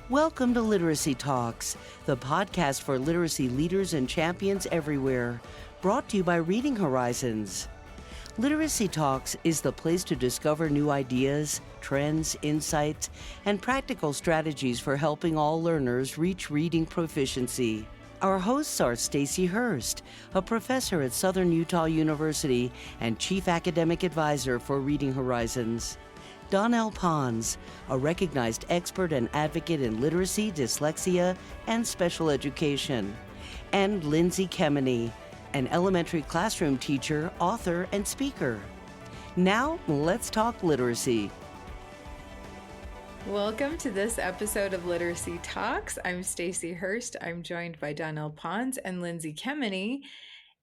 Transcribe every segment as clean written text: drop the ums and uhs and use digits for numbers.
Welcome to Literacy Talks, the podcast for literacy leaders and champions everywhere, brought to you by Reading Horizons. Literacy Talks is the place to discover new ideas, trends, insights, and practical strategies for helping all learners reach reading proficiency. Our hosts are Stacy Hurst, a professor at Southern Utah University and Chief Academic Advisor for Reading Horizons. Donell Pons, a recognized expert and advocate in literacy, dyslexia, and special education. And Lindsay Kemeny, an elementary classroom teacher, author, and speaker. Now, let's talk literacy. Welcome to this episode of Literacy Talks. I'm Stacy Hurst. I'm joined by Donell Pons and Lindsay Kemeny,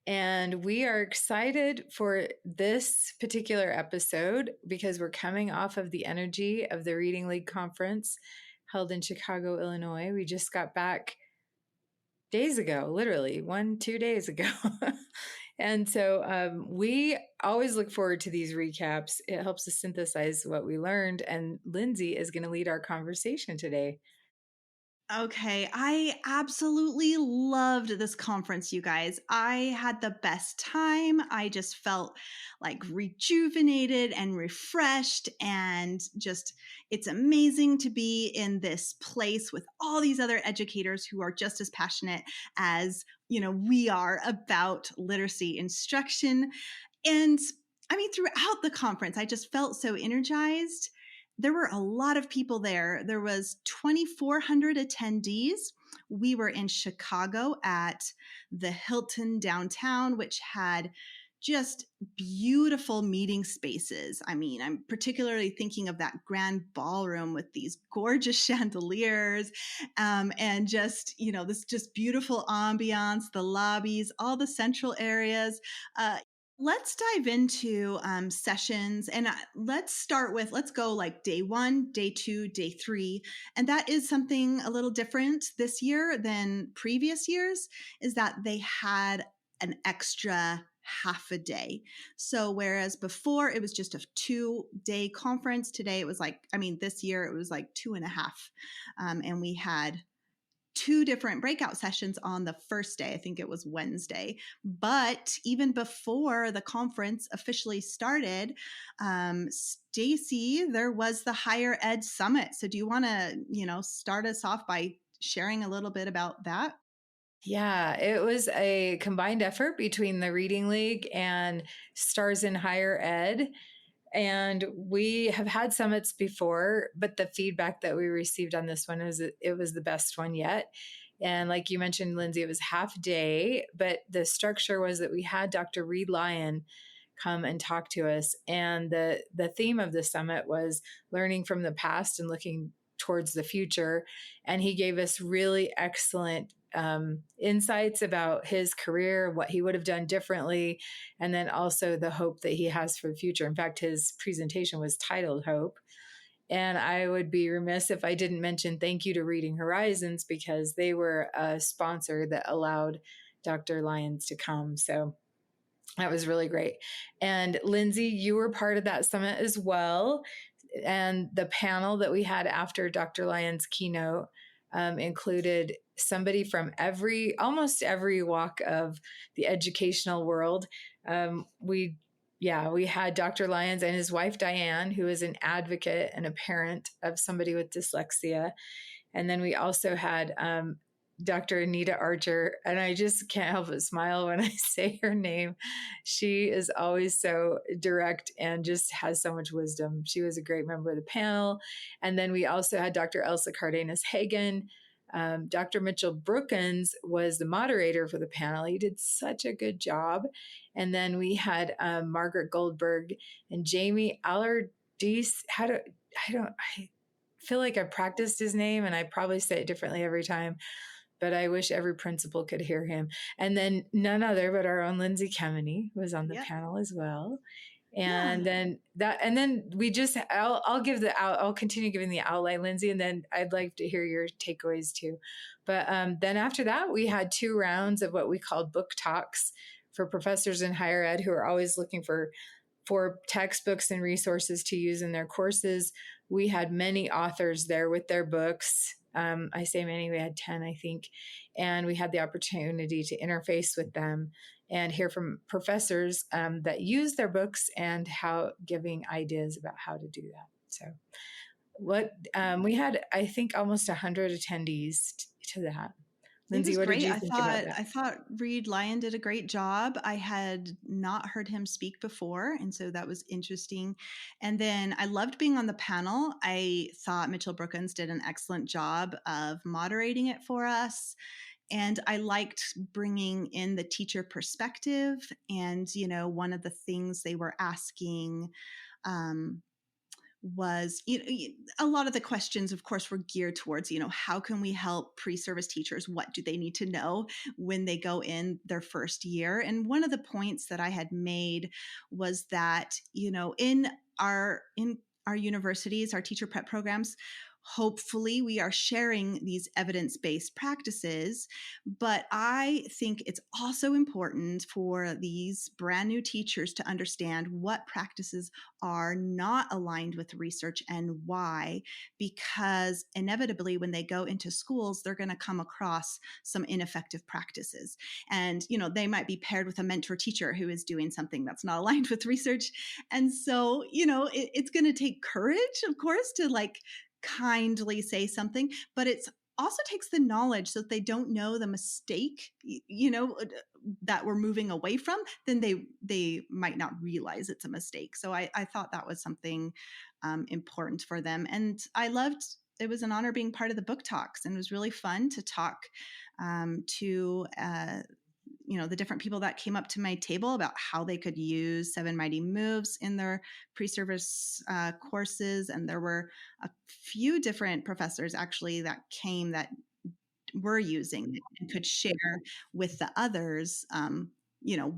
and we are excited for this particular episode because we're coming off of the energy of the Reading League Conference held in Chicago, Illinois. We just got back days ago, literally 1-2 days ago. And so we always look forward to these recaps. It helps us synthesize what we learned. And Lindsay is going to lead our conversation today. Okay, I absolutely loved this conference, you guys. I had the best time. I just felt like rejuvenated and refreshed, and just it's amazing to be in this place with all these other educators who are just as passionate as, we are about literacy instruction. And I mean, throughout the conference, I just felt so energized. There were a lot of people there. There was 2,400 attendees. We were in Chicago at the Hilton downtown, which had just beautiful meeting spaces. I mean, I'm particularly thinking of that grand ballroom with these gorgeous chandeliers and just, this just beautiful ambiance, the lobbies, all the central areas. Let's dive into sessions, and let's go like day 1, day 2, day 3. And that is something a little different this year than previous years, is that they had an extra half a day. So whereas before it was just a 2-day conference, today it was this year it was like 2.5. And we had 2 different breakout sessions on the first day. I think it was Wednesday. But even before the conference officially started, Stacy, there was the Higher Ed Summit. So do you want to, start us off by sharing a little bit about that? Yeah, it was a combined effort between the Reading League and Stars in Higher Ed. And we have had summits before, but the feedback that we received on this one is it was the best one yet. And like you mentioned, Lindsay, it was half day, but the structure was that we had Dr. Reed Lyon come and talk to us. And the theme of the summit was learning from the past and looking towards the future. And he gave us really excellent insights about his career, what he would have done differently, and then also the hope that he has for the future. In fact, his presentation was titled Hope. And I would be remiss if I didn't mention thank you to Reading Horizons, because they were a sponsor that allowed Dr. Lyons to come. So that was really great. And Lindsay, you were part of that summit as well. And the panel that we had after Dr. Lyons' keynote included somebody from almost every walk of the educational world. We had Dr. Lyons and his wife, Diane, who is an advocate and a parent of somebody with dyslexia. And then we also had Dr. Anita Archer, and I just can't help but smile when I say her name. She is always so direct and just has so much wisdom. She was a great member of the panel. And then we also had Dr. Elsa Cardenas-Hagan. Dr. Mitchell Brookins was the moderator for the panel. He did such a good job. And then we had Margaret Goldberg and Jamie Allardyce. I feel like I practiced his name and I probably say it differently every time, but I wish every principal could hear him. And then none other but our own Lindsay Kemeny was on the panel as well. And then I'll continue giving the outline, Lindsay, and then I'd like to hear your takeaways too. But then after that, we had 2 rounds of what we called book talks for professors in higher ed who are always looking for textbooks and resources to use in their courses. We had many authors there with their books, I say many, we had 10, I think. And we had the opportunity to interface with them and hear from professors that use their books and how giving ideas about how to do that. So we had, I think, almost 100 attendees to that. It Lindsay, was what did great. you think about that? I thought Reed Lyon did a great job. I had not heard him speak before, and so that was interesting. And then I loved being on the panel. I thought Mitchell Brookins did an excellent job of moderating it for us. And I liked bringing in the teacher perspective. And, one of the things they were asking was a lot of the questions, of course, were geared towards how can we help pre-service teachers? What do they need to know when they go in their first year? And one of the points that I had made was that in our universities, our teacher prep programs, hopefully we are sharing these evidence-based practices, but I think it's also important for these brand new teachers to understand what practices are not aligned with research and why, because inevitably when they go into schools, they're going to come across some ineffective practices. And, they might be paired with a mentor teacher who is doing something that's not aligned with research. And so, it's going to take courage, of course, to kindly say something, but it's also takes the knowledge so that they don't know the mistake, that we're moving away from, then they might not realize it's a mistake. So I thought that was something important for them. And I loved, it was an honor being part of the book talks, and it was really fun to talk to the different people that came up to my table about how they could use 7 Mighty Moves in their pre-service courses. And there were a few different professors actually that came that were using it and could share with the others,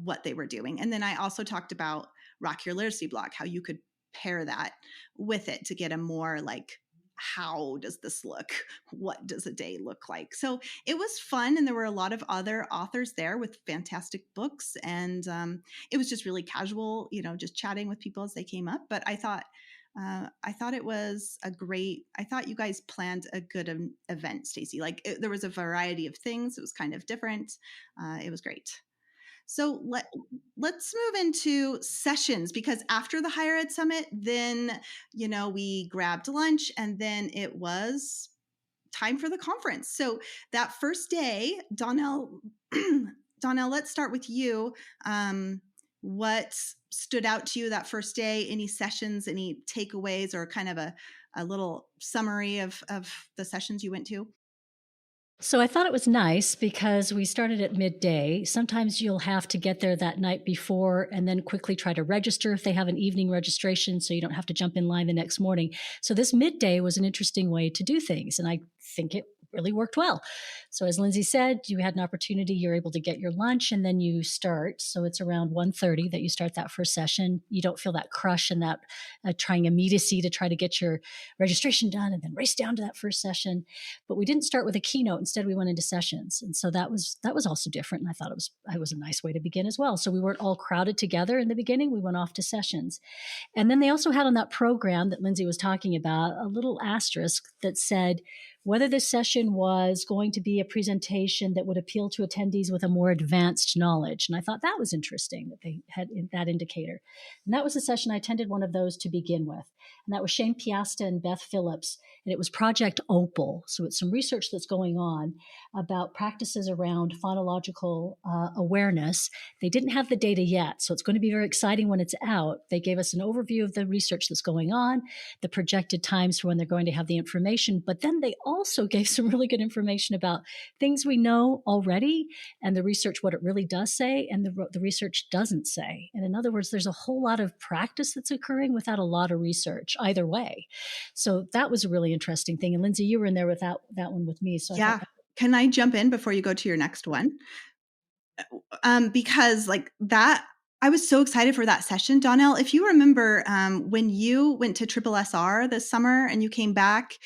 what they were doing. And then I also talked about Rock Your Literacy Block, how you could pair that with it to get a more how does this look? What does a day look like? So it was fun. And there were a lot of other authors there with fantastic books. And it was just really casual, just chatting with people as they came up. But I thought it was I thought you guys planned a good event, Stacy. There was a variety of things. It was kind of different. It was great. So let's move into sessions, because after the Higher Ed Summit, then, we grabbed lunch, and then it was time for the conference. So that first day, Donell, let's start with you. What stood out to you that first day? Any sessions, any takeaways, or kind of a little summary of the sessions you went to? So I thought it was nice because we started at midday. Sometimes you'll have to get there that night before and then quickly try to register if they have an evening registration, so you don't have to jump in line the next morning. So this midday was an interesting way to do things, and I think it really worked well. So as Lindsay said, you had an opportunity, you're able to get your lunch, and then you start. So it's around 1:30 that you start that first session. You don't feel that crush and that trying immediacy to try to get your registration done and then race down to that first session. But we didn't start with a keynote. Instead, we went into sessions. And so that was also different. And I thought it was a nice way to begin as well. So we weren't all crowded together in the beginning. We went off to sessions. And then they also had on that program that Lindsay was talking about a little asterisk that said whether this session was going to be a presentation that would appeal to attendees with a more advanced knowledge. And I thought that was interesting that they had that indicator. And that was a session I attended one of those to begin with. And that was Shane Piasta and Beth Phillips. And it was Project Opal. So it's some research that's going on about practices around phonological awareness. They didn't have the data yet, so it's going to be very exciting when it's out. They gave us an overview of the research that's going on, the projected times for when they're going to have the information, but then they also gave some really good information about things we know already and the research, what it really does say, and the research doesn't say. And in other words, there's a whole lot of practice that's occurring without a lot of research either way. So that was a really interesting thing. And Lindsay, you were in there with that one with me. So yeah. Can I jump in before you go to your next one? Because that I was so excited for that session. Donell, if you remember when you went to Triple SR this summer and you came back,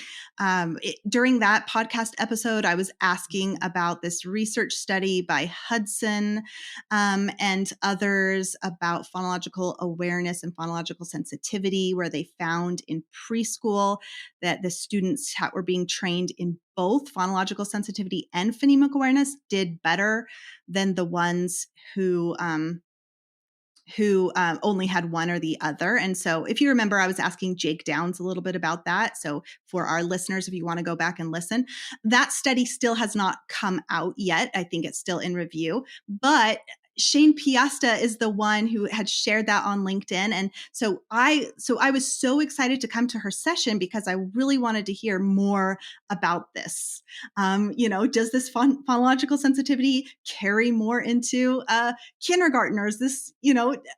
during that podcast episode, I was asking about this research study by Hudson and others about phonological awareness and phonological sensitivity, where they found in preschool that the students were being trained in both phonological sensitivity and phonemic awareness did better than the ones who only had one or the other. And so if you remember, I was asking Jake Downs a little bit about that. So for our listeners, if you want to go back and listen, that study still has not come out yet. I think it's still in review, but Shane Piasta is the one who had shared that on LinkedIn. And so I was so excited to come to her session because I really wanted to hear more about this. Does this phonological sensitivity carry more into kindergartners?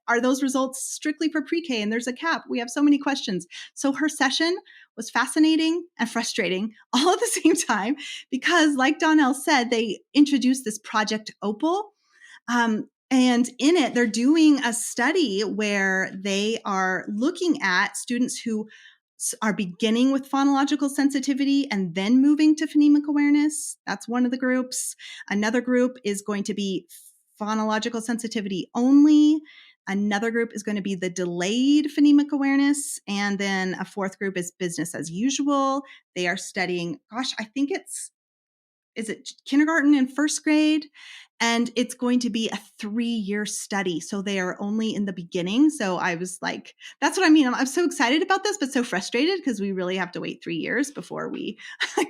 Are those results strictly for pre-K and there's a cap? We have so many questions. So her session was fascinating and frustrating all at the same time because, like Donell said, they introduced this Project Opal. And in it, they're doing a study where they are looking at students who are beginning with phonological sensitivity and then moving to phonemic awareness. That's one of the groups. Another group is going to be phonological sensitivity only. Another group is going to be the delayed phonemic awareness. And then a fourth group is business as usual. They are studying, I think is it kindergarten and first grade? And it's going to be a 3-year study. So they are only in the beginning. So I was like, that's what I mean. I'm so excited about this, but so frustrated because we really have to wait 3 years before we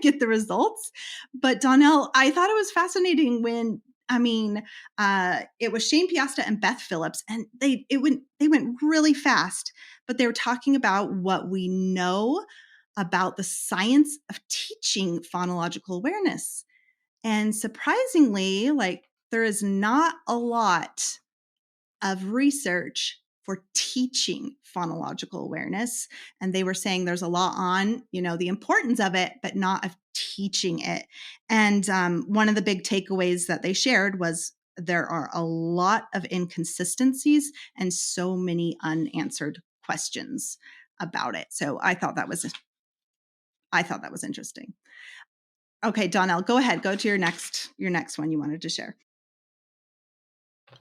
get the results. But Donell, I thought it was fascinating when, it was Shane Piasta and Beth Phillips, and they went really fast, but they were talking about what we know about the science of teaching phonological awareness. And surprisingly, there is not a lot of research for teaching phonological awareness. And they were saying there's a lot on, the importance of it, but not of teaching it. And one of the big takeaways that they shared was there are a lot of inconsistencies and so many unanswered questions about it. So I thought that was interesting. Okay, Donell, go ahead. Go to your next one you wanted to share.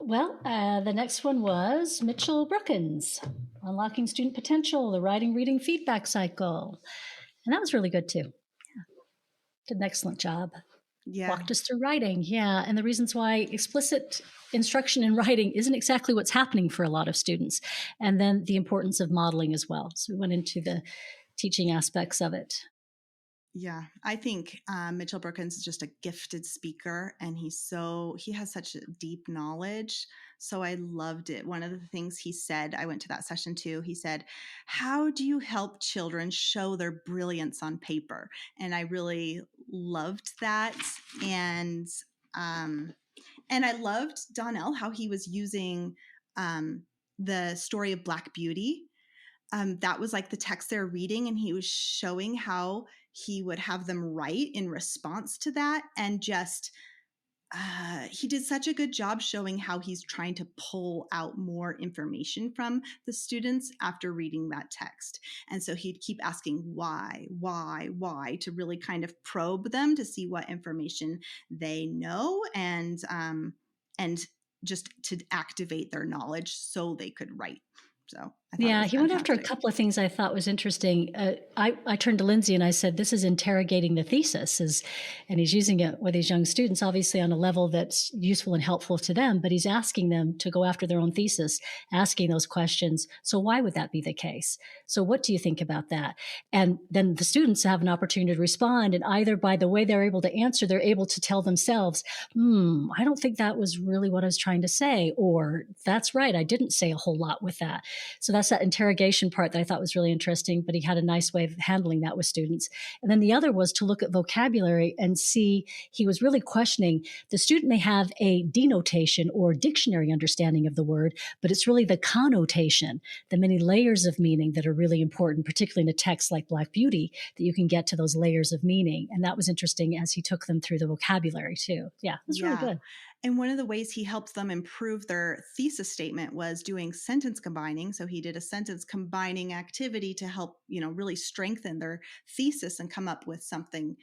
Well, the next one was Mitchell Brookins, Unlocking Student Potential, the Writing Reading Feedback Cycle. And that was really good too. Yeah. Did an excellent job. Yeah. Walked us through writing. Yeah. And the reasons why explicit instruction in writing isn't exactly what's happening for a lot of students. And then the importance of modeling as well. So we went into the teaching aspects of it. Yeah, I think Mitchell Brookins is just a gifted speaker, and he has such a deep knowledge. So I loved it. One of the things he said, I went to that session too. He said, "How do you help children show their brilliance on paper?" And I really loved that. And I loved Donell, how he was using the story of Black Beauty. That was like the text they're reading, and he was showing how he would have them write in response to that. And just, he did such a good job showing how he's trying to pull out more information from the students after reading that text. And so he'd keep asking why, to really kind of probe them to see what information they know and just to activate their knowledge so they could write. So yeah, he went after a couple of things I thought was interesting. I turned to Lindsay and I said, this is interrogating the thesis. And he's using it with these young students, obviously on a level that's useful and helpful to them, but he's asking them to go after their own thesis, asking those questions. So why would that be the case? So what do you think about that? And then the students have an opportunity to respond. And either by the way they're able to answer, they're able to tell themselves, I don't think that was really what I was trying to say. Or that's right, I didn't say a whole lot with that. So that's that interrogation part that I thought was really interesting, but he had a nice way of handling that with students. And then the other was to look at vocabulary and see, he was really questioning, the student may have a denotation or dictionary understanding of the word, but it's really the connotation, the many layers of meaning that are really important, particularly in a text like Black Beauty, that you can get to those layers of meaning. And that was interesting as he took them through the vocabulary too. Yeah, it was really good. And one of the ways he helped them improve their thesis statement was doing sentence combining. So he did a sentence combining activity to help, really strengthen their thesis and come up with something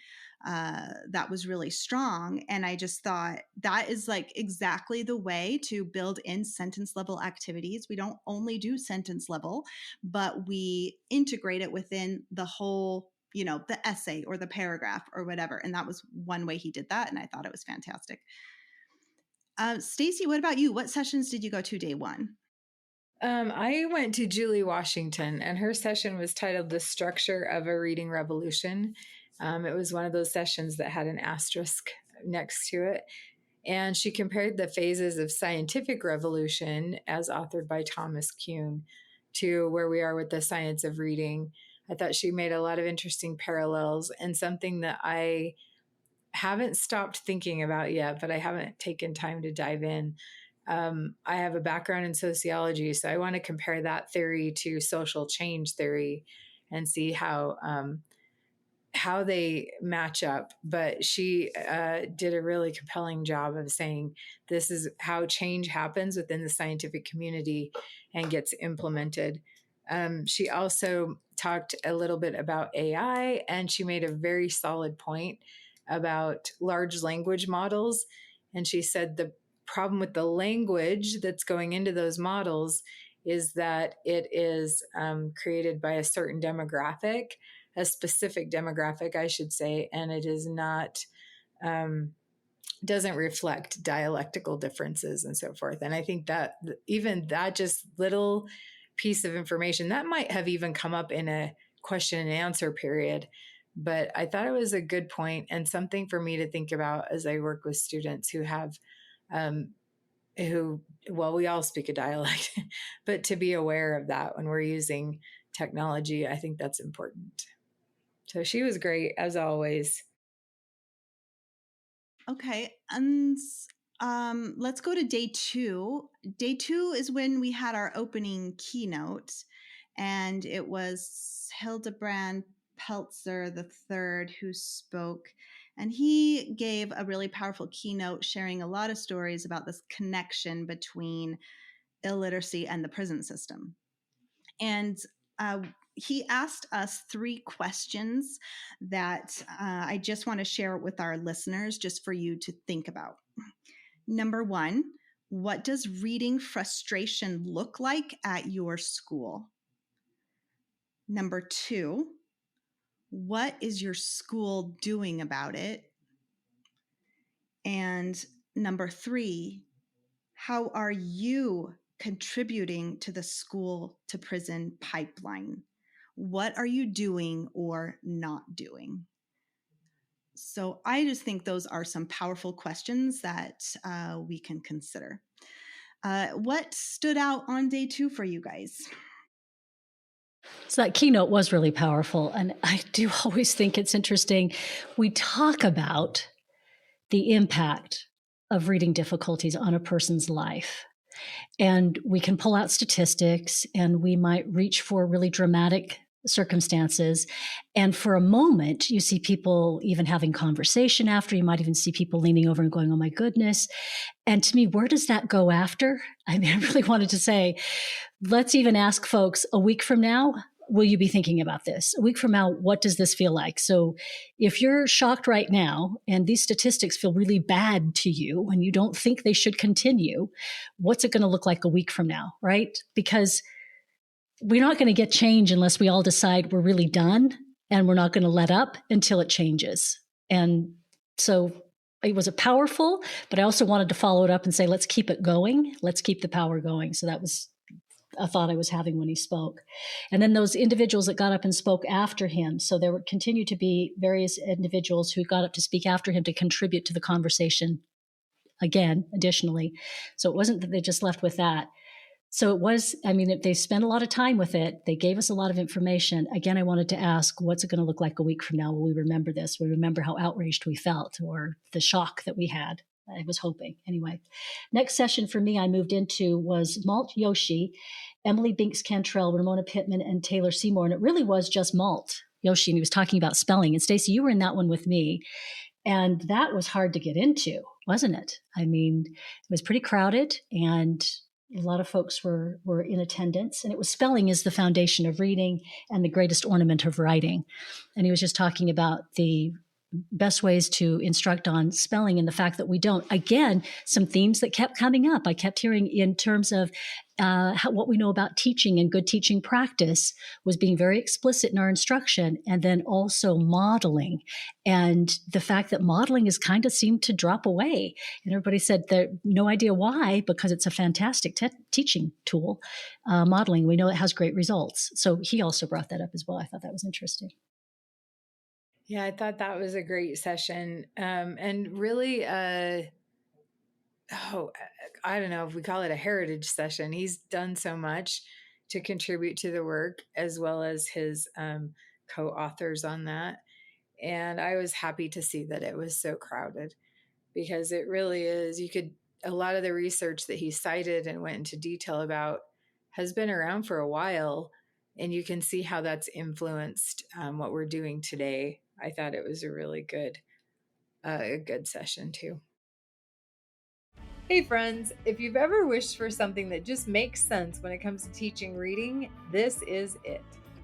that was really strong. And I just thought that is like exactly the way to build in sentence level activities. We don't only do sentence level, but we integrate it within the whole, the essay or the paragraph or whatever. And that was one way he did that. And I thought it was fantastic. Stacy, what about you? What sessions did you go to day one? I went to Julie Washington, and her session was titled The Structure of a Reading Revolution. It was one of those sessions that had an asterisk next to it. And she compared the phases of scientific revolution, as authored by Thomas Kuhn, to where we are with the science of reading. I thought she made a lot of interesting parallels, and something that I haven't stopped thinking about yet, but I haven't taken time to dive in. I have a background in sociology, so I want to compare that theory to social change theory and see how they match up. But she did a really compelling job of saying this is how change happens within the scientific community and gets implemented. She also talked a little bit about AI, and she made a very solid point about large language models. And she said the problem with the language that's going into those models is that it is created by a certain demographic, a specific demographic, I should say, and it is not, doesn't reflect dialectical differences and so forth. And I think that even that just little piece of information that might have even come up in a question and answer period. But I thought it was a good point and something for me to think about as I work with students who have, we all speak a dialect, but to be aware of that when we're using technology, I think that's important. So she was great as always. Okay. And let's go to day two. Day two is when we had our opening keynote, and it was Hildebrand Peltzer III who spoke. And he gave a really powerful keynote sharing a lot of stories about this connection between illiteracy and the prison system. And he asked us 3 questions that I just want to share with our listeners just for you to think about. Number 1, what does reading frustration look like at your school? Number 2, what is your school doing about it? And number 3, how are you contributing to the school to prison pipeline? What are you doing or not doing? So I just think those are some powerful questions that we can consider. What stood out on day 2 for you guys? So that keynote was really powerful. And I do always think it's interesting. We talk about the impact of reading difficulties on a person's life. And we can pull out statistics and we might reach for really dramatic circumstances. And for a moment, you see people even having conversation after. You might even see people leaning over and going, oh my goodness. And to me, where does that go after? I mean, I really wanted to say, let's even ask folks a week from now, will you be thinking about this? A week from now, what does this feel like? So if you're shocked right now and these statistics feel really bad to you and you don't think they should continue, what's it going to look like a week from now, right? Because we're not going to get change unless we all decide we're really done and we're not going to let up until it changes. And so it was a powerful, but I also wanted to follow it up and say, let's keep it going. Let's keep the power going. So that was a thought I was having when he spoke. And then those individuals that got up and spoke after him. So there would continue to be various individuals who got up to speak after him to contribute to the conversation again, additionally. So it wasn't that they just left with that. So it was, I mean, they spent a lot of time with it. They gave us a lot of information. Again, I wanted to ask, what's it going to look like a week from now? Will we remember this? Will we remember how outraged we felt or the shock that we had? I was hoping. Anyway, next session for me I moved into was Malt Yoshi, Emily Binks Cantrell, Ramona Pittman, and Taylor Seymour. And it really was just Malt Yoshi. And he was talking about spelling. And Stacy, you were in that one with me. And that was hard to get into. wasn't it? I mean, it was pretty crowded, and a lot of folks were in attendance, and it was spelling is the foundation of reading and the greatest ornament of writing. And he was just talking about the best ways to instruct on spelling and the fact that we don't. Again, some themes that kept coming up. I kept hearing in terms of what we know about teaching and good teaching practice was being very explicit in our instruction, and then also modeling. And the fact that modeling has kind of seemed to drop away. And everybody said that no idea why, because it's a fantastic teaching tool. Modeling, we know it has great results. So he also brought that up as well. I thought that was interesting. Yeah, I thought that was a great session. And really, I don't know if we call it a heritage session. He's done so much to contribute to the work, as well as his co-authors on that. And I was happy to see that it was so crowded, because it really is. A lot of the research that he cited and went into detail about has been around for a while, and you can see how that's influenced what we're doing today. I thought it was a really good session too. Hey friends, if you've ever wished for something that just makes sense when it comes to teaching reading, this is it.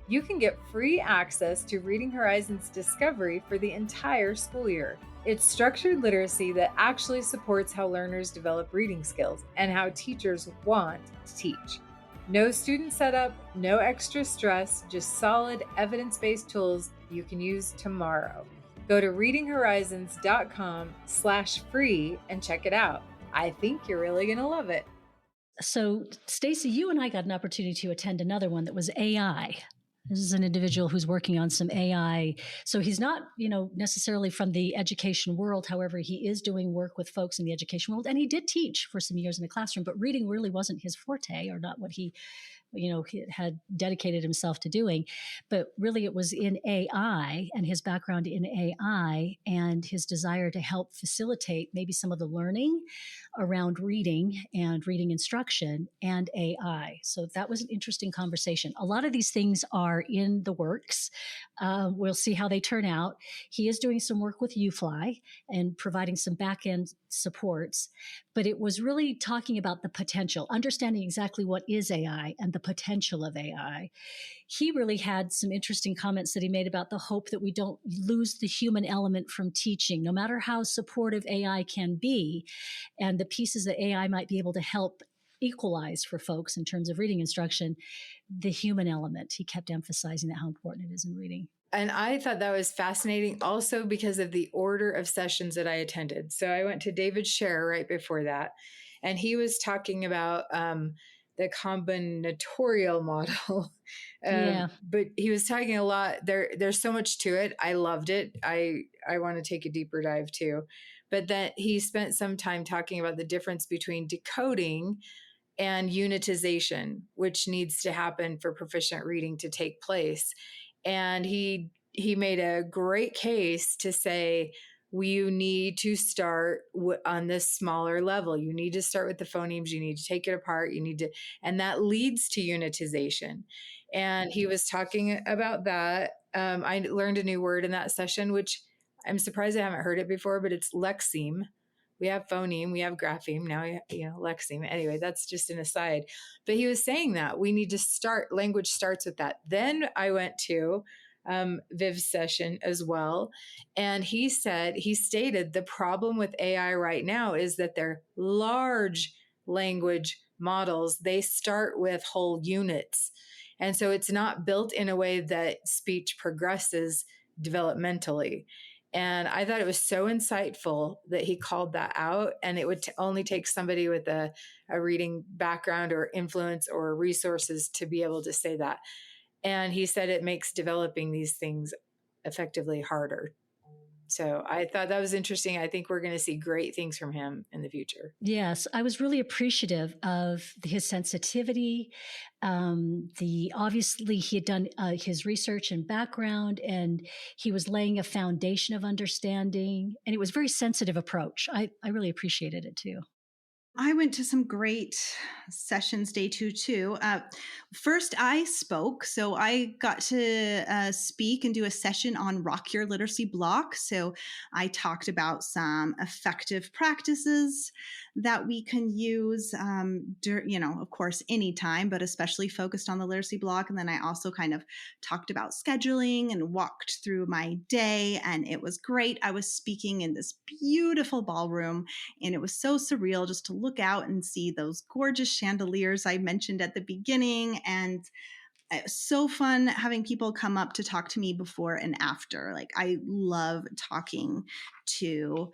You can get free access to Reading Horizons Discovery for the entire school year. It's structured literacy that actually supports how learners develop reading skills and how teachers want to teach. No student setup, no extra stress, just solid evidence-based tools you can use tomorrow. Go to readinghorizons.com/free and check it out. I think you're really going to love it. So, Stacy, you and I got an opportunity to attend another one that was AI. This is an individual who's working on some AI. So he's not, necessarily from the education world. However, he is doing work with folks in the education world, and he did teach for some years in the classroom, but reading really wasn't his forte, or not what he had dedicated himself to doing. But really it was in AI, and his background in AI and his desire to help facilitate maybe some of the learning around reading and reading instruction and AI. So that was an interesting conversation. A lot of these things are in the works. We'll see how they turn out. He is doing some work with UFly and providing some back-end supports, but it was really talking about the potential, understanding exactly what is AI and the potential of AI. He really had some interesting comments that he made about the hope that we don't lose the human element from teaching, no matter how supportive AI can be, and the pieces that AI might be able to help equalize for folks in terms of reading instruction, the human element. He kept emphasizing that, how important it is in reading. And I thought that was fascinating also because of the order of sessions that I attended. So I went to David Scher right before that, and he was talking about the combinatorial model. Yeah. But he was talking a lot. There's so much to it. I loved it. I want to take a deeper dive too. But then he spent some time talking about the difference between decoding and unitization, which needs to happen for proficient reading to take place. And he made a great case to say, you need to start on this smaller level. You need to start with the phonemes. You need to take it apart. And that leads to unitization. And he was talking about that. I learned a new word in that session, which I'm surprised I haven't heard it before, but it's lexeme. We have phoneme, we have grapheme, now lexeme. Anyway, that's just an aside. But he was saying that we need to start, language starts with that. Then I went to Viv's session as well. And he stated the problem with AI right now is that they're large language models. They start with whole units. And so it's not built in a way that speech progresses developmentally. And I thought it was so insightful that he called that out. And it would only take somebody with a reading background or influence or resources to be able to say that. And he said it makes developing these things effectively harder. So I thought that was interesting. I think we're going to see great things from him in the future. Yes, I was really appreciative of his sensitivity. Obviously he had done his research and background, and he was laying a foundation of understanding, and it was a very sensitive approach. I really appreciated it too. I went to some great sessions day 2 too. First, I spoke. So I got to speak and do a session on Rock Your Literacy Block. So I talked about some effective practices that we can use, of course, anytime, but especially focused on the literacy block. And then I also kind of talked about scheduling and walked through my day. And it was great. I was speaking in this beautiful ballroom, and it was so surreal just to look out and see those gorgeous chandeliers I mentioned at the beginning. And it was so fun having people come up to talk to me before and after. Like, I love talking to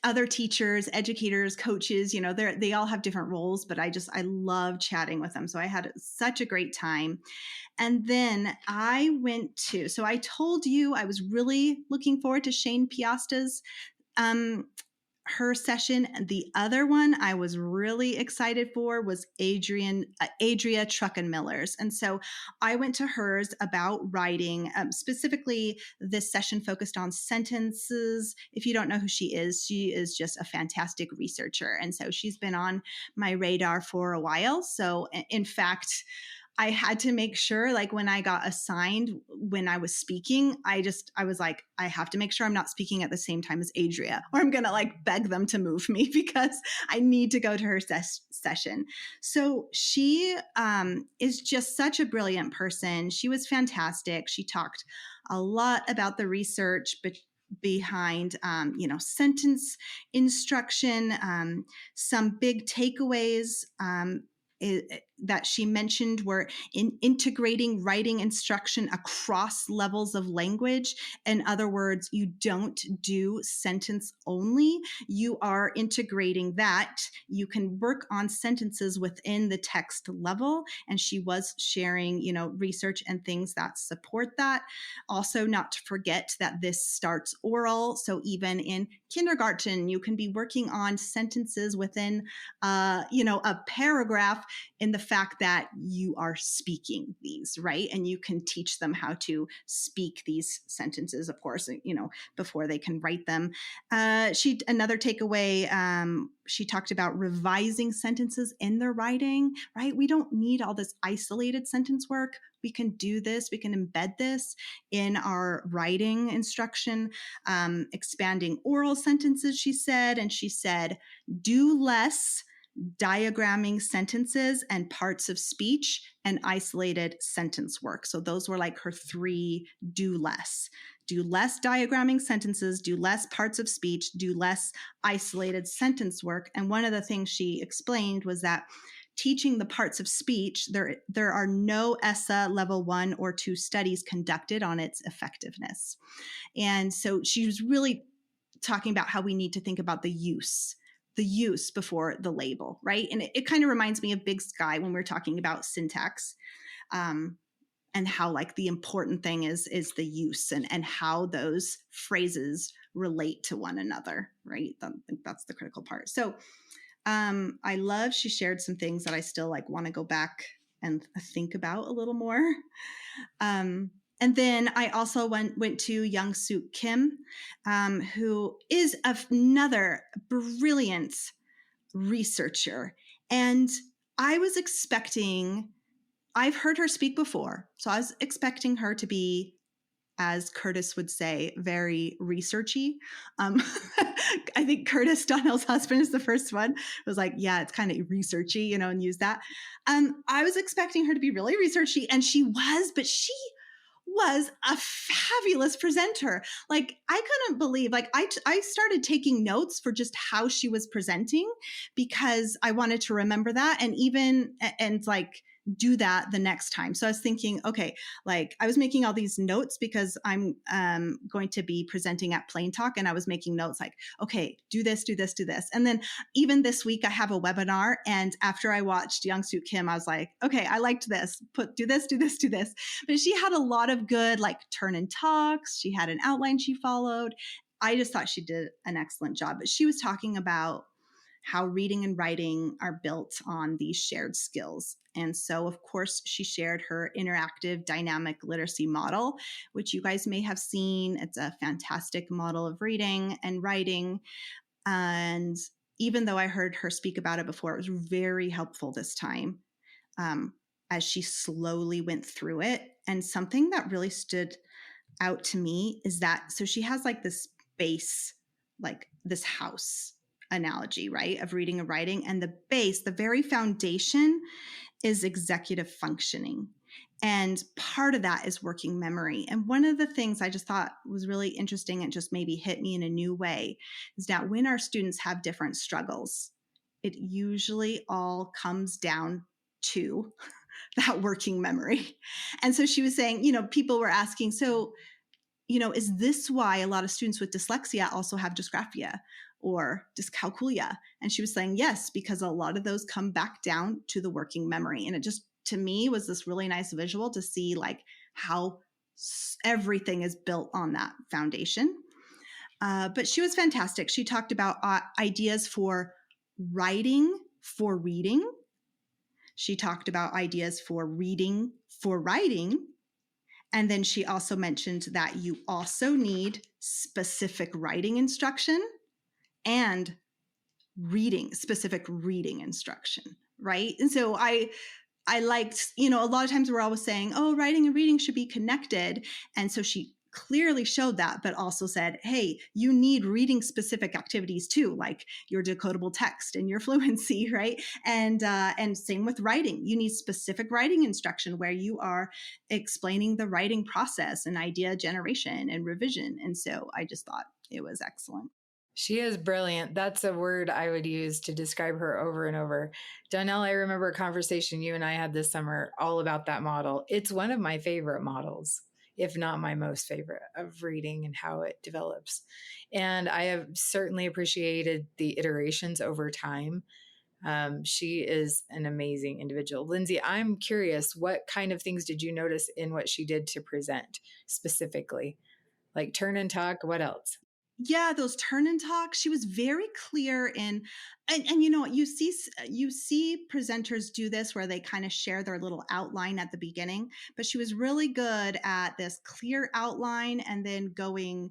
other teachers, educators, coaches. They all have different roles, but I love chatting with them. So I had such a great time. And then so I told you I was really looking forward to Shane Piasta's her session. The other one I was really excited for was Adria Truckenmiller's. And so I went to hers about writing. Specifically, this session focused on sentences. If you don't know who she is just a fantastic researcher. And so she's been on my radar for a while. So in fact, I had to make sure, like, when I got assigned, when I was speaking, I was like, I have to make sure I'm not speaking at the same time as Adria, or I'm going to like beg them to move me because I need to go to her session. So she is just such a brilliant person. She was fantastic. She talked a lot about the research, but behind sentence instruction. Some big takeaways that she mentioned were in integrating writing instruction across levels of language. In other words, you don't do sentence only. You are integrating that. You can work on sentences within the text level. And she was sharing, research and things that support that. Also, not to forget that this starts oral. So even in kindergarten, you can be working on sentences within, a paragraph, in the fact that you are speaking these, right? And you can teach them how to speak these sentences, of course, before they can write them. Another takeaway, she talked about revising sentences in their writing, right? We don't need all this isolated sentence work. We can do this. We can embed this in our writing instruction. Expanding oral sentences, she said. And she said, do less diagramming sentences and parts of speech and isolated sentence work. So those were like her 3 do less. Do less diagramming sentences, do less parts of speech, do less isolated sentence work. And one of the things she explained was that teaching the parts of speech, there are no ESSA level 1 or 2 studies conducted on its effectiveness. And so she was really talking about how we need to think about the use before the label, right? And it kind of reminds me of Big Sky when we're talking about syntax, and how like the important thing is the use and how those phrases relate to one another, right? I think that's the critical part. So she shared some things that I still like want to go back and think about a little more. And then I also went to Young-Suk Kim, who is another brilliant researcher. And I've heard her speak before, so I was expecting her to be, as Curtis would say, very researchy. I think Curtis, Donell's husband, is the first one. It was like, yeah, it's kind of researchy, and use that. I was expecting her to be really researchy, and she was, but she was a fabulous presenter. Like, I couldn't believe, like, I started taking notes for just how she was presenting because I wanted to remember that and like do that the next time. So I was thinking, okay, like I was making all these notes because I'm going to be presenting at Plain Talk, and I was making notes like, okay, do this, do this, do this. And then even this week I have a webinar, and after I watched Young-Suk Kim, I was like, okay, I liked this, do this, do this, do this. But she had a lot of good like turn and talks. She had an outline she followed. I just thought she did an excellent job. But she was talking about how reading and writing are built on these shared skills. And so, of course, she shared her interactive dynamic literacy model, which you guys may have seen. It's a fantastic model of reading and writing. And, even though I heard her speak about it before, it was very helpful this time as she slowly went through it. And something that really stood out to me is that, so she has like this base, like this house analogy, right, of reading and writing. And the base, the very foundation, is executive functioning. And part of that is working memory. And one of the things I just thought was really interesting and just maybe hit me in a new way is that when our students have different struggles, it usually all comes down to that working memory. And so she was saying, people were asking, so, is this why a lot of students with dyslexia also have dysgraphia or dyscalculia? And she was saying, yes, because a lot of those come back down to the working memory. And it just, to me, was this really nice visual to see like how everything is built on that foundation. But she was fantastic. She talked about ideas for writing for reading. She talked about ideas for reading for writing. And then she also mentioned that you also need specific writing instruction and specific reading instruction, right? And so I liked, a lot of times we're always saying, oh, writing and reading should be connected. And so she clearly showed that, but also said, hey, you need reading specific activities too, like your decodable text and your fluency, right? And same with writing. You need specific writing instruction where you are explaining the writing process and idea generation and revision. And so I just thought it was excellent. She is brilliant. That's a word I would use to describe her over and over. Donell, I remember a conversation you and I had this summer all about that model. It's one of my favorite models, if not my most favorite, of reading and how it develops. And I have certainly appreciated the iterations over time. She is an amazing individual. Lindsay, I'm curious, what kind of things did you notice in what she did to present specifically? Like turn and talk, what else? Yeah, those turn and talk. She was very clear in, and you see presenters do this where they kind of share their little outline at the beginning, but she was really good at this clear outline and then going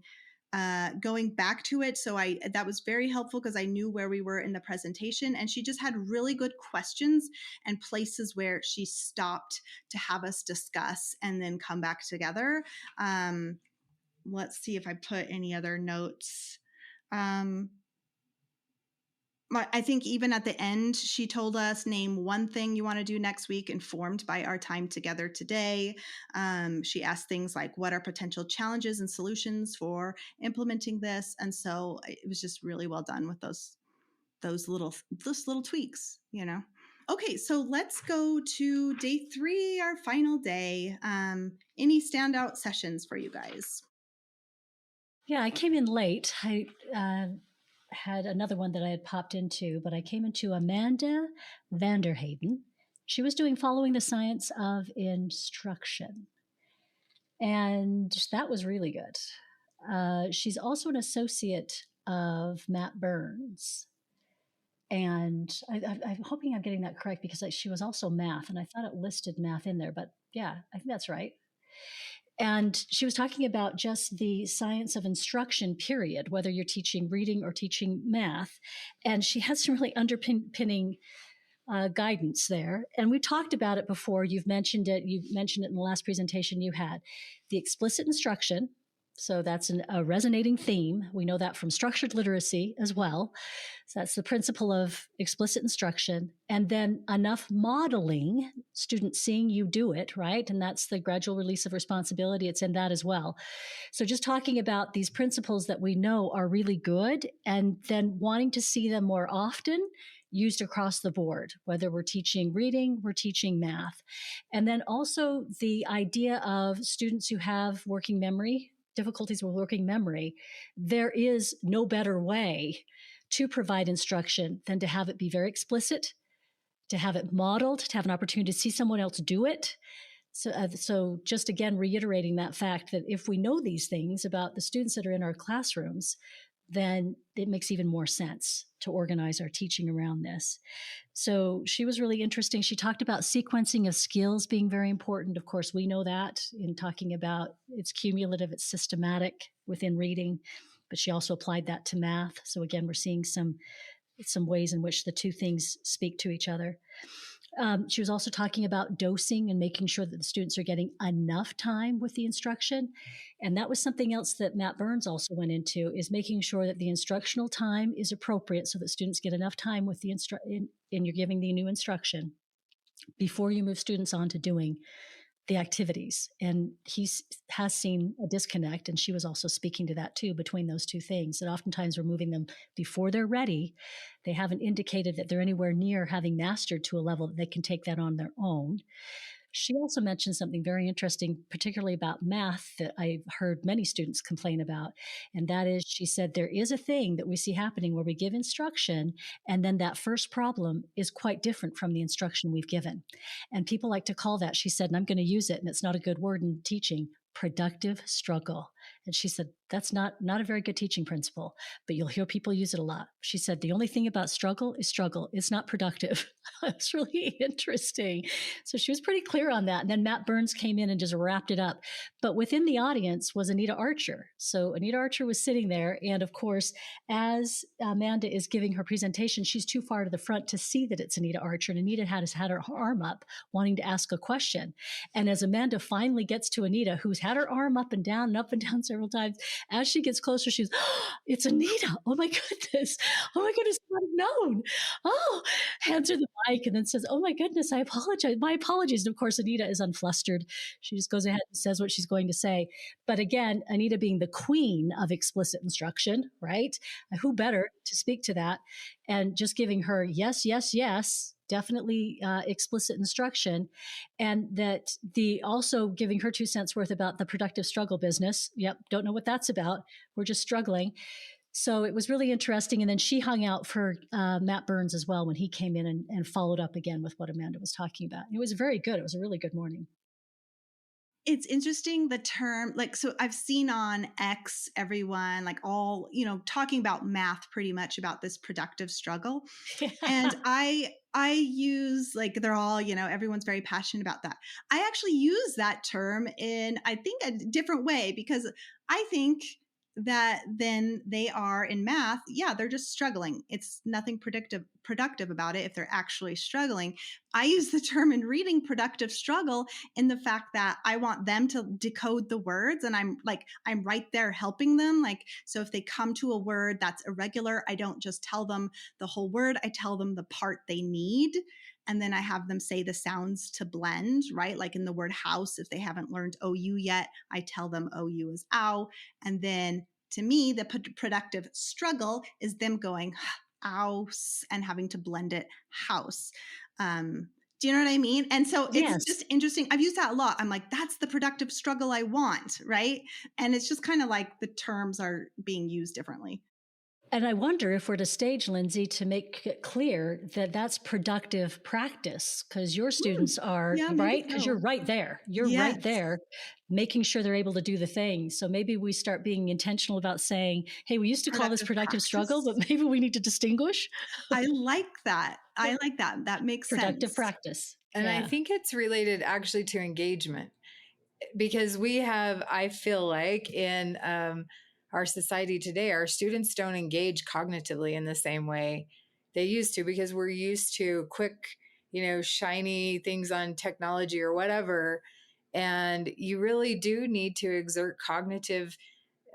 back to it. So that was very helpful because I knew where we were in the presentation, and she just had really good questions and places where she stopped to have us discuss and then come back together. Let's see if I put any other notes. I think even at the end, she told us, name one thing you want to do next week informed by our time together today. She asked things like, what are potential challenges and solutions for implementing this? And so it was just really well done with those little tweaks, Okay, so let's go to day 3, our final day. Any standout sessions for you guys? Yeah, I came in late. I had another one that I had popped into, but I came into Amanda Vanderhayden. She was doing Following the Science of Instruction. And that was really good. She's also an associate of Matt Burns. And I'm hoping I'm getting that correct because she was also math, and I thought it listed math in there, but yeah, I think that's right. And she was talking about just the science of instruction, period, whether you're teaching reading or teaching math. And she has some really underpinning guidance there. And we talked about it before. You've mentioned it. You mentioned it in the last presentation you had. The explicit instruction. So that's a resonating theme. We know that from structured literacy as well. So that's the principle of explicit instruction. And then enough modeling, students seeing you do it, right? And that's the gradual release of responsibility. It's in that as well. So just talking about these principles that we know are really good, and then wanting to see them more often used across the board, whether we're teaching reading, we're teaching math. And then also the idea of students who have working memory, difficulties with working memory, there is no better way to provide instruction than to have it be very explicit, to have it modeled, to have an opportunity to see someone else do it. So just again, reiterating that fact that if we know these things about the students that are in our classrooms, then it makes even more sense to organize our teaching around this. So she was really interesting. She talked about sequencing of skills being very important. Of course, we know that in talking about it's cumulative, it's systematic within reading, but she also applied that to math. So again, we're seeing some some ways in which the two things speak to each other. She was also talking about dosing and making sure that the students are getting enough time with the instruction. And that was something else that Matt Burns also went into, is making sure that the instructional time is appropriate so that students get enough time with the in you're giving the new instruction before you move students on to doing the activities. And has seen a disconnect, and she was also speaking to that too, between those two things, that oftentimes we're moving them before they're ready. They haven't indicated that they're anywhere near having mastered to a level that they can take that on their own. She also mentioned something very interesting, particularly about math, that I've heard many students complain about. And that is, she said, there is a thing that we see happening where we give instruction, and then that first problem is quite different from the instruction we've given. And people like to call that, she said, and I'm going to use it, and it's not a good word in teaching, productive struggle. And she said, that's not a very good teaching principle, but you'll hear people use it a lot. She said, the only thing about struggle is struggle. It's not productive. It's really interesting. So she was pretty clear on that. And then Matt Burns came in and just wrapped it up. But within the audience was Anita Archer. So Anita Archer was sitting there. And of course, as Amanda is giving her presentation, she's too far to the front to see that it's Anita Archer. And Anita had her arm up, wanting to ask a question. And as Amanda finally gets to Anita, who's had her arm up and down several times, as she gets closer, she's, oh, it's Anita. Oh my goodness. Oh my goodness. I would have known. Oh, hands her the mic and then says, oh my goodness, I apologize. My apologies. And of course, Anita is unflustered. She just goes ahead and says what she's going to say. But again, Anita being the queen of explicit instruction, right? Who better to speak to that? And just giving her yes, yes, yes, definitely explicit instruction. And that also giving her 2 cents worth about the productive struggle business. Yep, don't know what that's about. We're just struggling. So it was really interesting. And then she hung out for Matt Burns as well when he came in and followed up again with what Amanda was talking about. It was very good. It was a really good morning. It's interesting, the term, like, so I've seen on X, everyone, like, all, talking about math, pretty much about this productive struggle. And I use, like, they're all, everyone's very passionate about that. I actually use that term in, I think, a different way, because I think that then they are in math. Yeah, they're just struggling. It's nothing productive about it if they're actually struggling. I use the term in reading productive struggle in the fact that I want them to decode the words, and I'm right there helping them. Like, so if they come to a word that's irregular, I don't just tell them the whole word. I tell them the part they need. And then I have them say the sounds to blend, right? Like in the word house, if they haven't learned OU yet, I tell them OU is ow. And then to me, the productive struggle is them going ouse and having to blend it house. Do you know what I mean? And so it's just interesting. I've used that a lot. I'm like, that's the productive struggle I want, right? And it's just kind of like the terms are being used differently. And I wonder if we're at a stage, Lindsay, to make it clear that that's productive practice, because your students are, right? Because you're right there. You're right there, making sure they're able to do the thing. So maybe we start being intentional about saying, hey, we used to call this productive struggle, but maybe we need to distinguish. I like that. That makes sense. Productive practice. And I think it's related actually to engagement, because I feel like in our society today, our students don't engage cognitively in the same way they used to, because we're used to quick, shiny things on technology or whatever. And you really do need to exert cognitive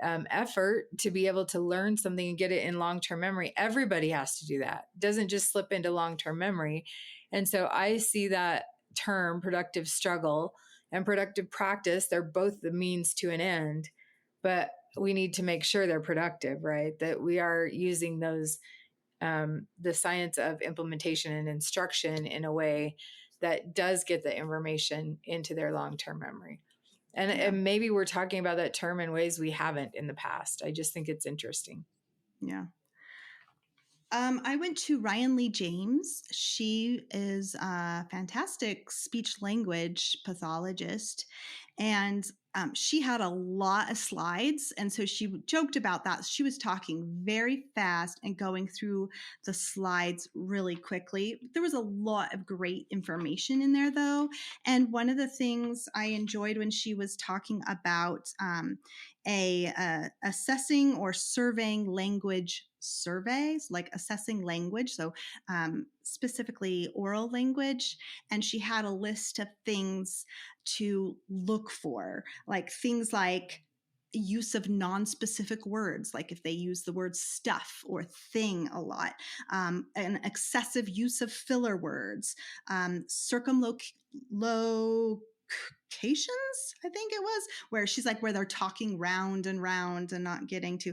effort to be able to learn something and get it in long-term memory. Everybody has to do that. It doesn't just slip into long-term memory. And so I see that term, productive struggle and productive practice, they're both the means to an end, but we need to make sure they're productive, right? That we are using those, the science of implementation and instruction in a way that does get the information into their long-term memory. And maybe we're talking about that term in ways we haven't in the past. I just think it's interesting. Yeah. I went to Ryan Lee James. She is a fantastic speech language pathologist, and she had a lot of slides. And so she joked about that. She was talking very fast and going through the slides really quickly. There was a lot of great information in there, though. And one of the things I enjoyed when she was talking about a assessing or surveying language surveys, like assessing language. So specifically oral language. And she had a list of things to look for, like things like use of non-specific words, like if they use the word stuff or thing a lot, an excessive use of filler words, circumlocutions, I think it was, where she's like, where they're talking round and round and not getting to,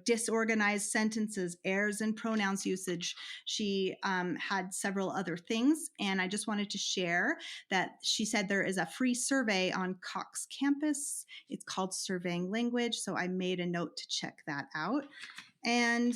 disorganized sentences, errors in pronouns usage. She had several other things. And I just wanted to share that she said there is a free survey on Cox campus. It's called Surveying Language. So I made a note to check that out. And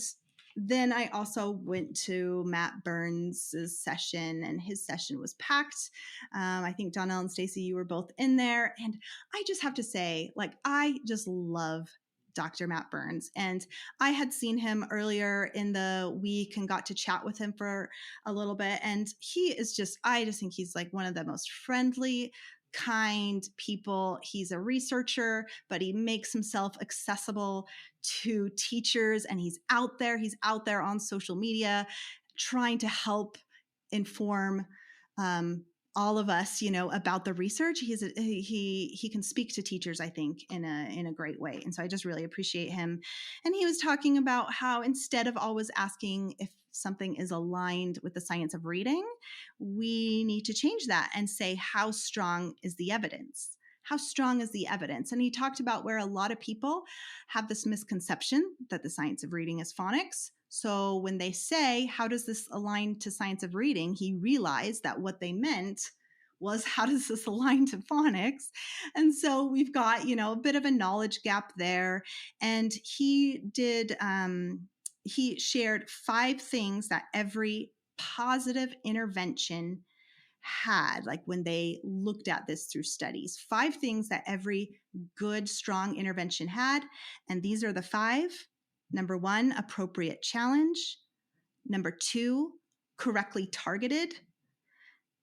then I also went to Matt Burns' session, and his session was packed. I think Donell and Stacy, you were both in there. And I just have to say, I just love Dr. Matt Burns. And I had seen him earlier in the week and got to chat with him for a little bit. And he is I just think he's one of the most friendly, kind people. He's a researcher, but he makes himself accessible to teachers, and he's out there on social media trying to help inform all of us, about the research. He can speak to teachers, I think, in a great way. And so I just really appreciate him. And he was talking about how instead of always asking if something is aligned with the science of reading, we need to change that and say, how strong is the evidence? How strong is the evidence? And he talked about where a lot of people have this misconception that the science of reading is phonics. So when they say, how does this align to science of reading? He realized that what they meant was, how does this align to phonics? And so we've got, a bit of a knowledge gap there. And he shared 5 things that every positive intervention had, when they looked at this through studies, 5 things that every good, strong intervention had. And these are the 5. Number 1, appropriate challenge. Number 2, correctly targeted.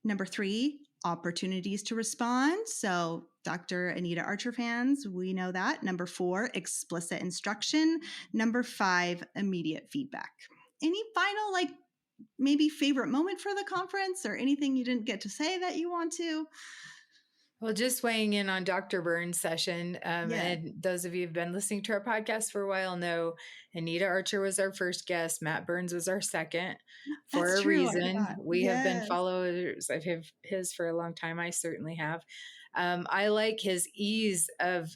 Number 3, opportunities to respond. So Dr. Anita Archer fans, we know that. Number 4, explicit instruction. Number 5, immediate feedback. Any final, maybe favorite moment for the conference, or anything you didn't get to say that you want to? Well, just weighing in on Dr. Burns' session, and those of you who've been listening to our podcast for a while know Anita Archer was our first guest. Matt Burns was our second. For That's a true, reason. We have been followers of his for a long time. I certainly have. I like his ease of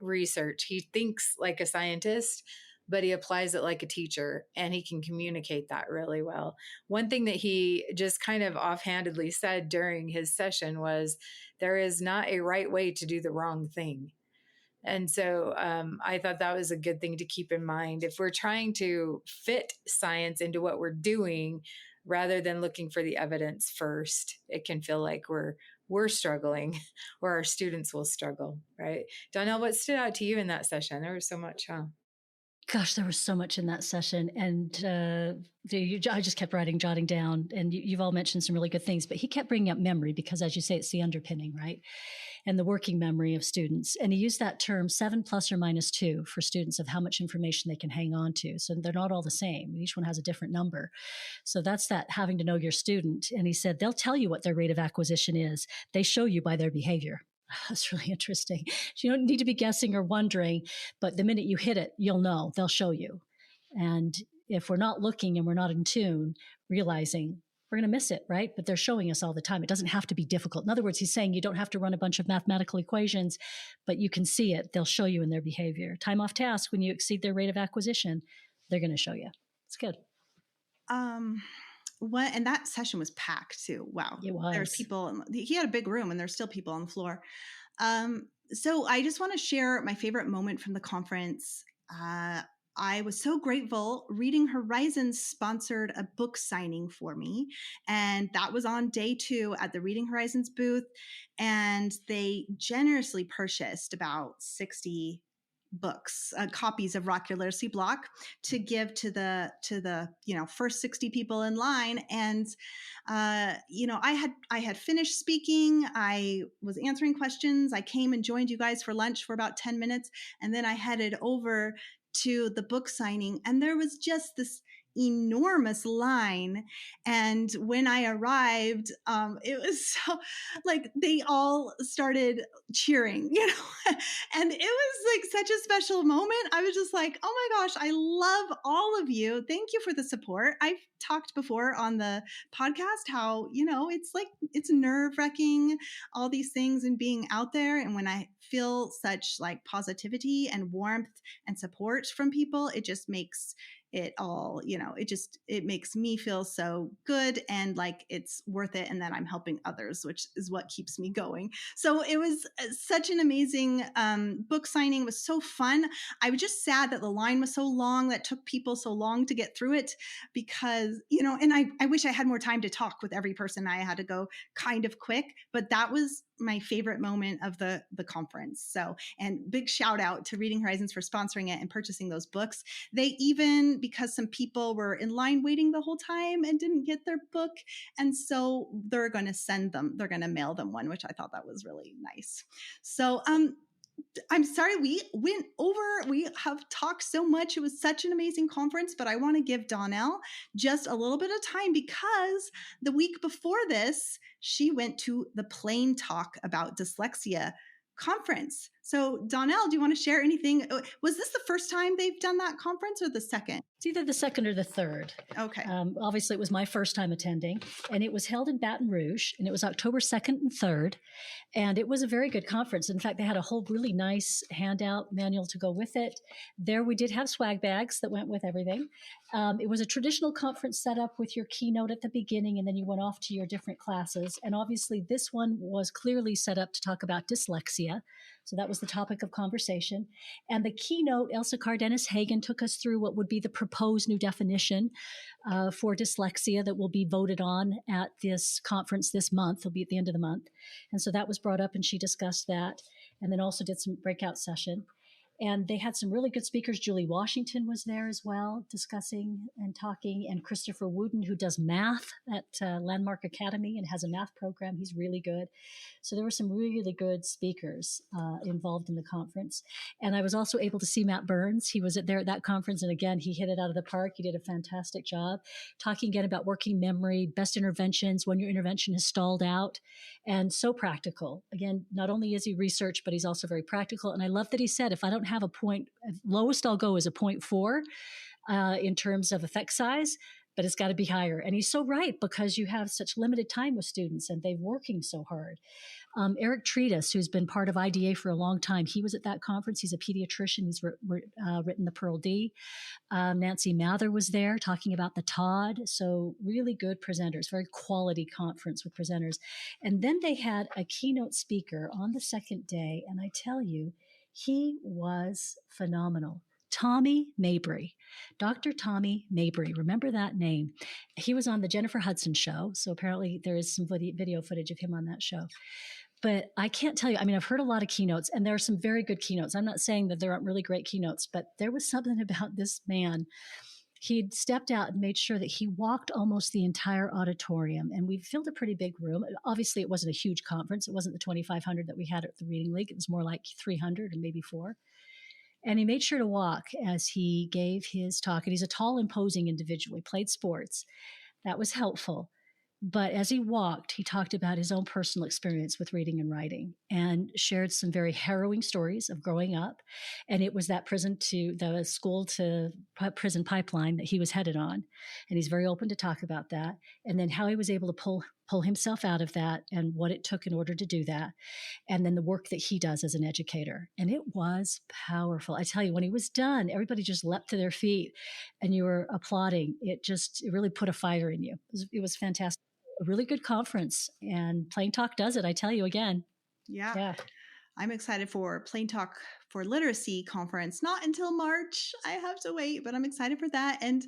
research. He thinks like a scientist, but he applies it like a teacher, and he can communicate that really well. One thing that he just kind of offhandedly said during his session was, there is not a right way to do the wrong thing. And so I thought that was a good thing to keep in mind. If we're trying to fit science into what we're doing, rather than looking for the evidence first, it can feel like we're struggling, or our students will struggle, right? Donell, what stood out to you in that session? There was so much, huh? Gosh, there was so much in that session. And I just kept jotting down, and you've all mentioned some really good things, but he kept bringing up memory because, as you say, it's the underpinning, right? And the working memory of students. And he used that term 7 plus or minus 2 for students of how much information they can hang on to. So they're not all the same. Each one has a different number. So that's that having to know your student. And he said, they'll tell you what their rate of acquisition is. They show you by their behavior. That's really interesting. You don't need to be guessing or wondering, but the minute you hit it, you'll know. They'll show you. And if we're not looking and we're not in tune, realizing we're going to miss it, right? But they're showing us all the time. It doesn't have to be difficult. In other words, he's saying you don't have to run a bunch of mathematical equations, but you can see it. They'll show you in their behavior. Time off task, when you exceed their rate of acquisition, they're going to show you. It's good. And that session was packed too. Wow. It was. There's people, he had a big room, and there's still people on the floor. So I just want to share my favorite moment from the conference. I was so grateful. Reading Horizons sponsored a book signing for me, and that was on day 2 at the Reading Horizons booth. And they generously purchased about 60 books, copies of Rock Your Literacy Block to give to the first 60 people in line. And I had finished speaking. I was answering questions. I came and joined you guys for lunch for about 10 minutes, and then I headed over to the book signing, and there was just this enormous line. And when I arrived, it was so like they all started cheering, and it was like such a special moment. I was just like, oh my gosh, I love all of you. Thank you for the support. I've talked before on the podcast how, it's like, it's nerve-wracking, all these things and being out there. And when I feel such like positivity and warmth and support from people, it just makes it all, it makes me feel so good and like it's worth it, and that I'm helping others, which is what keeps me going. So it was such an amazing book signing. It was so fun. I was just sad that the line was so long, that took people so long to get through it, because, and I wish I had more time to talk with every person. I had to go kind of quick, but that was my favorite moment of the conference. So, and big shout out to Reading Horizons for sponsoring it and purchasing those books. They even, because some people were in line waiting the whole time and didn't get their book, and so they're going to mail them one, which I thought that was really nice. So, I'm sorry we went over. We have talked so much. It was such an amazing conference, but I want to give Donell just a little bit of time, because the week before this, she went to the Plain Talk About Dyslexia conference. So Donell, do you want to share anything? Was this the first time they've done that conference or the second? It's either the second or the third. Okay. Obviously, it was my first time attending, and it was held in Baton Rouge, and it was October 2nd and 3rd. And it was a very good conference. In fact, they had a whole really nice handout manual to go with it. There we did have swag bags that went with everything. It was a traditional conference set up with your keynote at the beginning, and then you went off to your different classes. And obviously, this one was clearly set up to talk about dyslexia. So that was the topic of conversation. And the keynote, Elsa Cardenas-Hagen, took us through what would be the proposed new definition for dyslexia that will be voted on at this conference this month. It'll be at the end of the month. And so that was brought up, and she discussed that, and then also did some breakout session. And they had some really good speakers. Julie Washington was there as well, discussing and talking, and Christopher Wooden, who does math at Landmark Academy and has a math program. He's really good. So there were some really good speakers involved in the conference. And I was also able to see Matt Burns. He was there at that conference. And again, he hit it out of the park. He did a fantastic job talking again about working memory, best interventions, when your intervention has stalled out, and so practical. Again, not only is he research, but he's also very practical. And I love that he said, if I don't have a point, lowest I'll go is a 0.4 in terms of effect size, but it's got to be higher. And he's so right, because you have such limited time with students and they're working so hard. Eric Treatise, who's been part of IDA for a long time, he was at that conference. He's a pediatrician. He's written the Pearl D. Nancy Mather was there talking about the Todd. So really good presenters, very quality conference with presenters. And then they had a keynote speaker on the second day. And I tell you, he was phenomenal. Tommy Mabry, Dr. Tommy Mabry. Remember that name? He was on the Jennifer Hudson show. So apparently there is some video footage of him on that show. But I can't tell you, I mean, I've heard a lot of keynotes, and there are some very good keynotes. I'm not saying that there aren't really great keynotes, but there was something about this man. He'd stepped out and made sure that he walked almost the entire auditorium, and we filled a pretty big room. Obviously, it wasn't a huge conference. It wasn't the 2,500 that we had at the Reading League. It was more like 300 and maybe 4. And he made sure to walk as he gave his talk. And he's a tall, imposing individual. He played sports. That was helpful. But as he walked, he talked about his own personal experience with reading and writing and shared some very harrowing stories of growing up. And it was that the school to prison pipeline that he was headed on. And he's very open to talk about that. And then how he was able to pull himself out of that and what it took in order to do that. And then the work that he does as an educator. And it was powerful. I tell you, when he was done, everybody just leapt to their feet and you were applauding. It really put a fire in you. It was fantastic. A really good conference, and Plain Talk does it. I tell you again. Yeah. I'm excited for Plain Talk for Literacy conference. Not until March. I have to wait, but I'm excited for that. And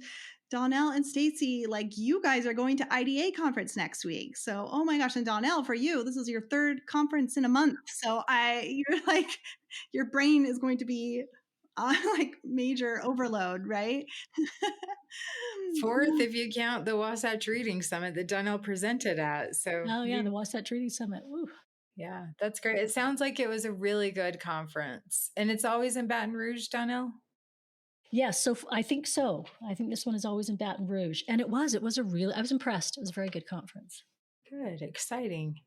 Donell and Stacy, like, you guys are going to IDA conference next week. So, oh my gosh. And Donell, for you, this is your third conference in a month. So you're like, your brain is going to be like major overload, right? Fourth, if you count the Wasatch Reading Summit that Donell presented at. So Oh, yeah, the Wasatch Reading Summit. Woo. yeah, that's great. It sounds like it was a really good conference. And it's always in Baton Rouge, Donell? Yes, so I think so. I think this one is always in Baton Rouge. And I was impressed. It was a very good conference. Good, exciting.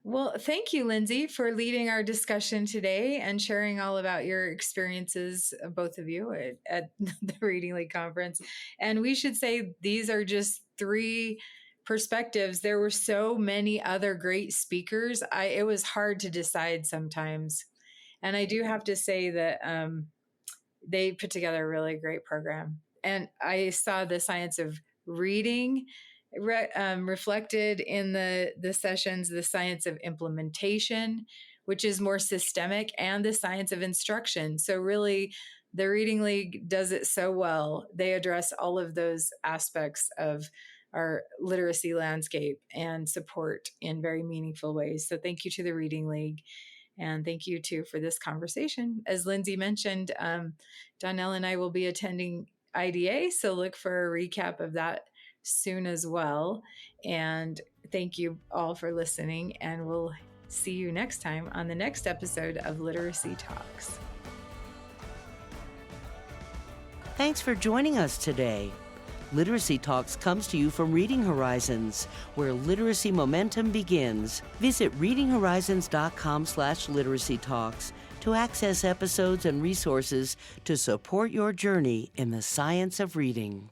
Well, thank you, Lindsay, for leading our discussion today and sharing all about your experiences, both of you, at the Reading League Conference. And we should say these are just 3 perspectives. There were so many other great speakers. It was hard to decide sometimes. And I do have to say that they put together a really great program. And I saw the science of reading reflected in the sessions, the science of implementation, which is more systemic, and the science of instruction. So really, the Reading League does it so well. They address all of those aspects of our literacy landscape and support in very meaningful ways. So thank you to the Reading League. And thank you too for this conversation. As Lindsay mentioned, Donell and I will be attending IDA, so look for a recap of that soon as well. And thank you all for listening, and we'll see you next time on the next episode of Literacy Talks. Thanks for joining us today. Literacy Talks comes to you from Reading Horizons, where literacy momentum begins. Visit readinghorizons.com/literacy talks to access episodes and resources to support your journey in the science of reading.